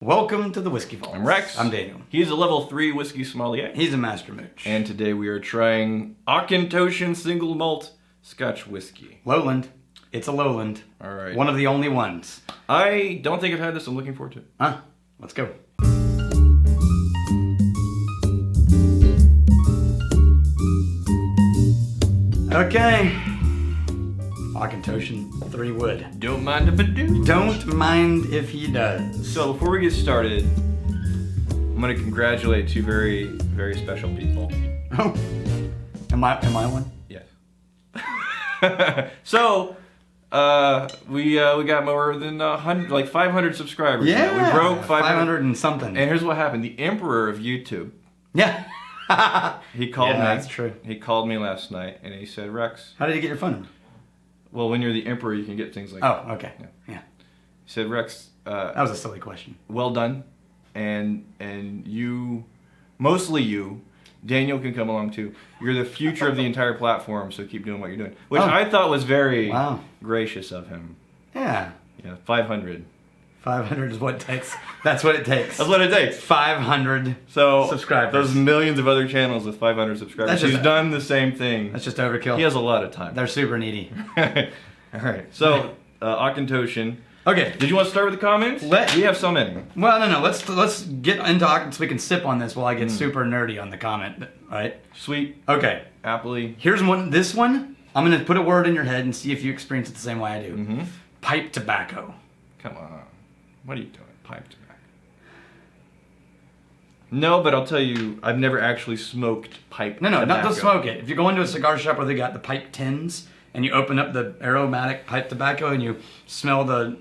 Welcome to the Whiskey Vault. I'm Rex. I'm Daniel. He's a level 3 whiskey sommelier. He's a master mooch. And today we are trying Auchentoshan single malt Scotch whiskey. Lowland. It's a lowland. All right. One of the only ones. I don't think I've had this. I'm looking forward to it. Let's go. Okay. Auchentoshan Three Wood. Don't mind if I do. Don't mind if he does. So before we get started, I'm going to congratulate two very, very special people. Oh. Am I one? Yes. So, we got more than 500 subscribers. Yeah. We broke 500 and something. And here's what happened. The emperor of YouTube. Yeah. He called me. That's true. He called me last night and he said, Rex. How did you get your phone number? Well, when you're the emperor, you can get things like Oh, okay. Yeah. He said, Rex, That was a silly question. well done. And you, mostly you, Daniel can come along too. You're the future of the entire platform, so keep doing what you're doing. Which I thought was very gracious of him. Yeah. Yeah, 500. 500 is what it takes. That's what it takes. That's what it takes. 500 subscribers. Those millions of other channels with 500 subscribers. He's done the same thing. That's just overkill. He has a lot of time. They're super needy. All right. So, Auchentoshan. Okay. Did you want to start with the comments? we have so many. Well, no. Let's get into Auchentoshan so we can sip on this while I get super nerdy on the comment. All right. Sweet. Okay. Appley. Here's one. This one, I'm going to put a word in your head and see if you experience it the same way I do. Mm-hmm. Pipe tobacco. Come on. What are you doing? Pipe tobacco. No, but I'll tell you, I've never actually smoked pipe tobacco. No, not to smoke it. If you go into a cigar shop where they got the pipe tins and you open up the aromatic pipe tobacco and you smell the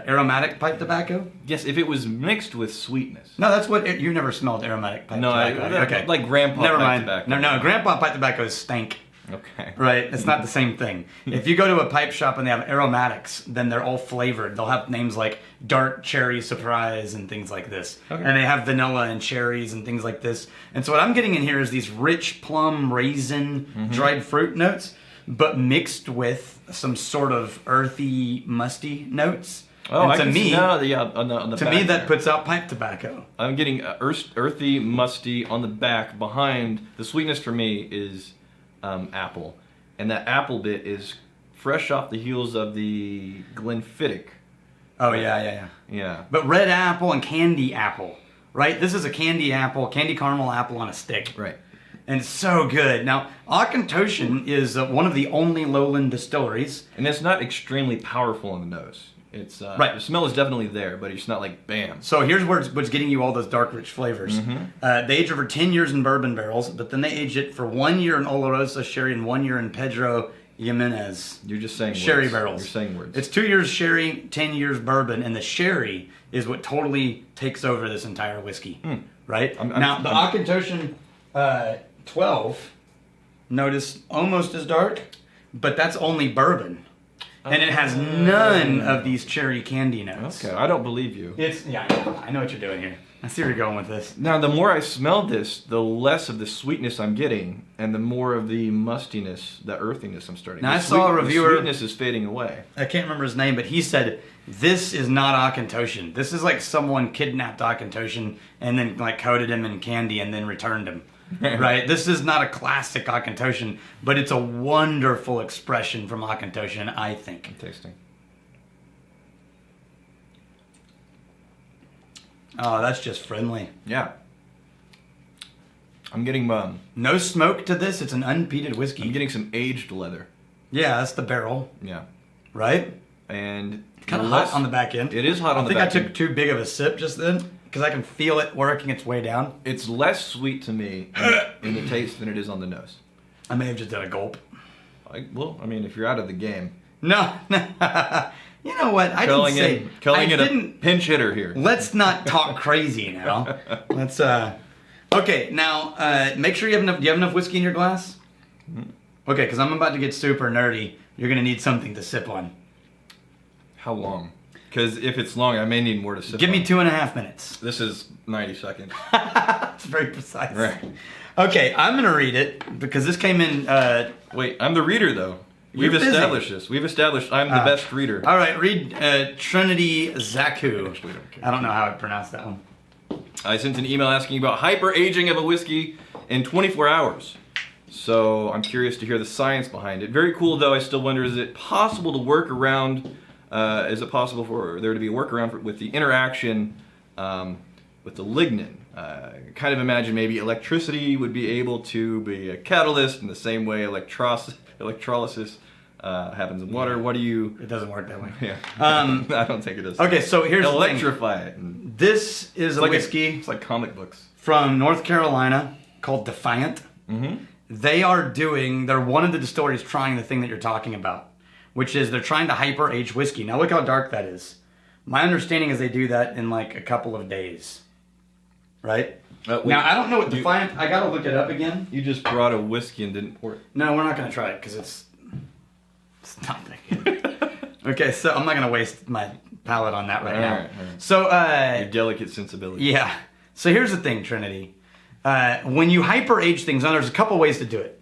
aromatic pipe tobacco. Yes, if it was mixed with sweetness. No, that's what you never smelled aromatic pipe tobacco. Okay. Like grandpa Never pipe mind. tobacco. No, grandpa pipe tobacco is stank. Okay. Right? It's not the same thing. If you go to a pipe shop and they have aromatics, then they're all flavored. They'll have names like dark cherry surprise and things like this. Okay. And they have vanilla and cherries and things like this. And so what I'm getting in here is these rich plum, raisin, dried fruit notes, but mixed with some sort of earthy, musty notes. Oh, and I can see on the to back me, that there. puts out pipe tobacco. I'm getting earthy, musty on the back. Behind, the sweetness for me is apple. And that apple bit is fresh off the heels of the Glenfiddich. Oh, yeah. Yeah. But red apple and candy apple, right? This is a candy apple, candy caramel apple on a stick. Right. And it's so good. Now, Auchentoshan is one of the only lowland distilleries. And it's not extremely powerful on the nose. It's right. The smell is definitely there, but it's not like bam. So here's what's getting you all those dark, rich flavors. They age over 10 years in bourbon barrels, but then they age it for 1 year in Olorosa sherry and 1 year in Pedro Jimenez. You're just saying sherry words. barrels. You're saying words. It's 2 years sherry, 10 years bourbon, and the sherry is what totally takes over this entire whiskey. Right? Now, the Auchentoshan 12, notice, almost as dark, but that's only bourbon. And it has none of these cherry candy notes. Okay, I don't believe you. I know what you're doing here. I see where you're going with this. Now, the more I smell this, the less of the sweetness I'm getting, and the more of the mustiness, the earthiness I'm starting. Now, I saw a reviewer. The sweetness is fading away. I can't remember his name, but he said, this is not Auchentoshan. This is like someone kidnapped Auchentoshan and then like coated him in candy and then returned him. Right? This is not a classic Auchentoshan, but it's a wonderful expression from Auchentoshan, I think. I'm tasting. Oh, that's just friendly. Yeah. I'm getting no smoke to this. It's an unpeated whiskey. I'm getting some aged leather. Yeah, that's the barrel. Yeah. Right? And kind of hot on the back end. It is hot on the back end. I think I took too big of a sip just then because I can feel it working its way down. It's less sweet to me in the taste than it is on the nose. I may have just done a gulp. Well, I mean, if you're out of the game. No. You know what? I didn't say. Killing a pinch hitter here. Let's not talk crazy now. Let's. Okay, now make sure you have enough. Do you have enough whiskey in your glass? Okay, because I'm about to get super nerdy. You're gonna need something to sip on. How long? Because if it's long, I may need more to sip. Give me 2.5 minutes. This is 90 seconds. It's very precise. Right. Okay, I'm gonna read it because this came in. Wait, I'm the reader though. We've established this. We've established I'm the best reader. All right, read Trinity Zaku. I don't know how I pronounce that one. I sent an email asking about hyper-aging of a whiskey in 24 hours. So I'm curious to hear the science behind it. Very cool, though. I still wonder, is it possible to work around, is it possible for there to be a workaround with the interaction with the lignin? Kind of imagine maybe electricity would be able to be a catalyst in the same way electrolysis happens in water. What do you... It doesn't work that way. Yeah. I don't think it does. Okay, so here's the thing. Electrify it. This is a whiskey... It's like comic books. From North Carolina called Defiant. Mm-hmm. They're one of the distilleries trying the thing that you're talking about, which is they're trying to hyper-age whiskey. Now look how dark that is. My understanding is they do that in like a couple of days. Right? Now, I don't know what Defiant... I gotta look it up again. You just brought a whiskey and didn't pour it. No, we're not gonna try it because it's not that good. Okay, so I'm not gonna waste my palate on that right now. All right. So, your delicate sensibility. Yeah. So here's the thing, Trinity. When you hyper-age things, now there's a couple ways to do it.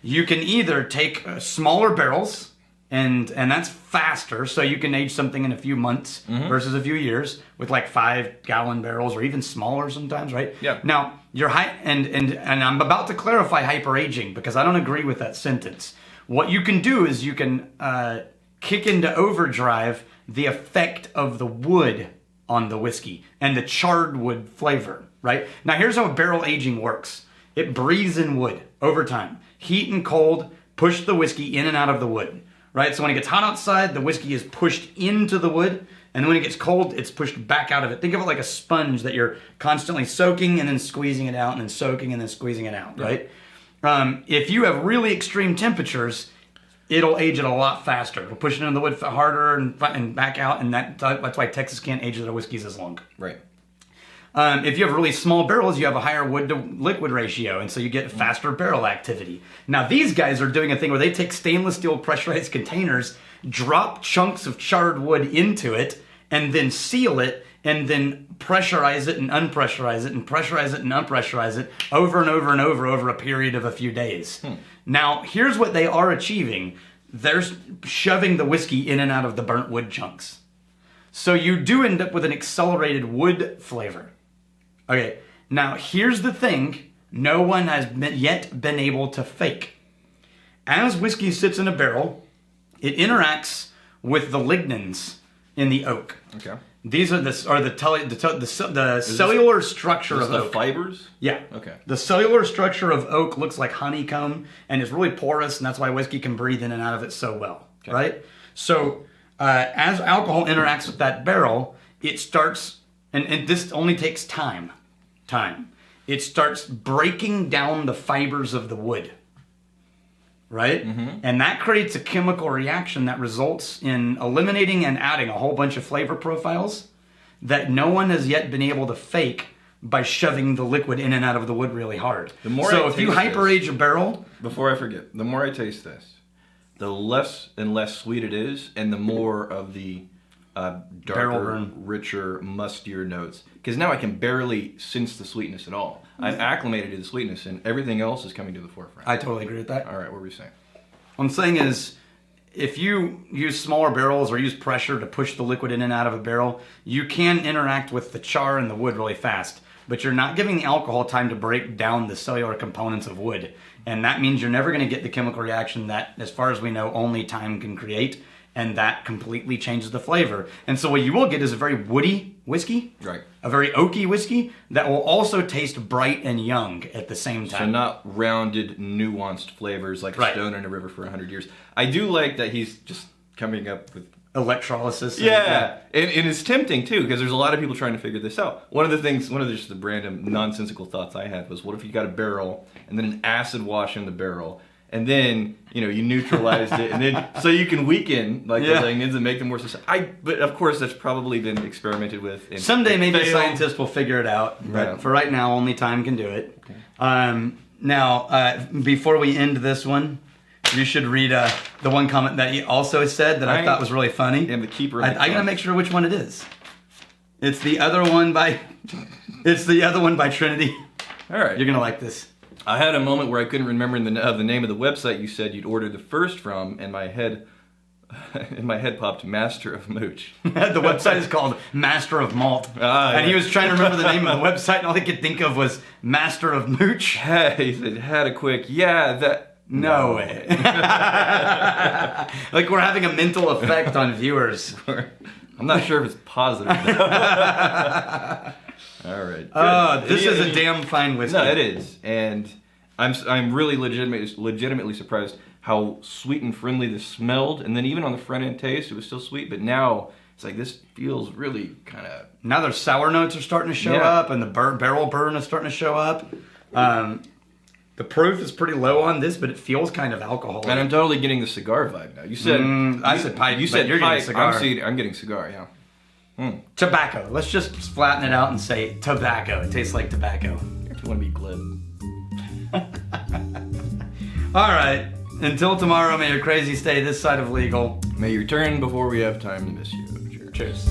You can either take smaller barrels, and that's faster, so you can age something in a few months versus a few years with like 5-gallon barrels or even smaller sometimes, right? Yeah. Now, and I'm about to clarify hyper-aging because I don't agree with that sentence. What you can do is you can kick into overdrive the effect of the wood on the whiskey and the charred wood flavor, right? Now, here's how barrel aging works. It breathes in wood over time. Heat and cold push the whiskey in and out of the wood, right? So when it gets hot outside, the whiskey is pushed into the wood, and then when it gets cold, it's pushed back out of it. Think of it like a sponge that you're constantly soaking and then squeezing it out and then soaking and then squeezing it out, right? If you have really extreme temperatures, it'll age it a lot faster. It'll push it into the wood harder and back out, and that's why Texas can't age their whiskeys as long. Right. If you have really small barrels, you have a higher wood to liquid ratio, and so you get faster barrel activity. Now, these guys are doing a thing where they take stainless steel pressurized containers, drop chunks of charred wood into it, and then seal it, and then pressurize it and unpressurize it, and pressurize it and unpressurize it over and over and over a period of a few days. Now, here's what they are achieving. They're shoving the whiskey in and out of the burnt wood chunks. So you do end up with an accelerated wood flavor. Okay, now here's the thing no one has yet been able to fake. As whiskey sits in a barrel, it interacts with the lignins in the oak. Okay. These are the cellular structure of oak. The fibers? Yeah. Okay. The cellular structure of oak looks like honeycomb, and is really porous, and that's why whiskey can breathe in and out of it so well, right? So as alcohol interacts with that barrel, it starts, and this only takes time. It starts breaking down the fibers of the wood, right? And that creates a chemical reaction that results in eliminating and adding a whole bunch of flavor profiles that no one has yet been able to fake by shoving the liquid in and out of the wood really hard. If you hyper-age a barrel... Before I forget, the more I taste this, the less and less sweet it is, and the more of the darker, richer, mustier notes. Because now I can barely sense the sweetness at all. I've acclimated to the sweetness, and everything else is coming to the forefront. I totally agree with that. All right, what were you saying? What I'm saying is, if you use smaller barrels or use pressure to push the liquid in and out of a barrel, you can interact with the char and the wood really fast. But you're not giving the alcohol time to break down the cellular components of wood. And that means you're never going to get the chemical reaction that, as far as we know, only time can create. And that completely changes the flavor. And so what you will get is a very woody whiskey. Right. A very oaky whiskey that will also taste bright and young at the same time. So not rounded, nuanced flavors like Stone in a River for 100 years. I do like that he's just coming up with... electrolysis. Yeah. And it's tempting, too, because there's a lot of people trying to figure this out. One of just the random nonsensical thoughts I had was, what if you got a barrel and then an acid wash in the barrel, and then, you neutralized it, and then, so you can weaken, the lignins and make them more susceptible. But, of course, that's probably been experimented with. Someday, maybe a scientist will figure it out, but for right now, only time can do it. Okay. Now, before we end this one, you should read the one comment that he also said that I thought was really funny. And the keeper of the I gotta make sure which one it is. It's the other one by Trinity. All right. You're gonna like this. I had a moment where I couldn't remember the name of the website you said you'd ordered the first from, and my head popped Master of Mooch. The website is called Master of Malt. And he was trying to remember the name of the website, and all he could think of was Master of Mooch. Hey, he said, had a quick, No way. Like we're having a mental effect on viewers. I'm not sure if it's positive. All right. This is a damn fine whiskey. No, it is. And I'm really legitimately surprised how sweet and friendly this smelled, and then even on the front end taste, it was still sweet. But now it's like this feels really kind of. Now their sour notes are starting to show up, and the barrel burn is starting to show up. The proof is pretty low on this, but it feels kind of alcoholic. And I'm totally getting the cigar vibe now. You said I said pipe. You said you're pipe. getting cigar. I'm getting cigar. Yeah. Tobacco. Let's just flatten it out and say tobacco. It tastes like tobacco. If you want to be glib. All right. Until tomorrow, may your crazy stay this side of legal. May you return before we have time to miss you. Cheers.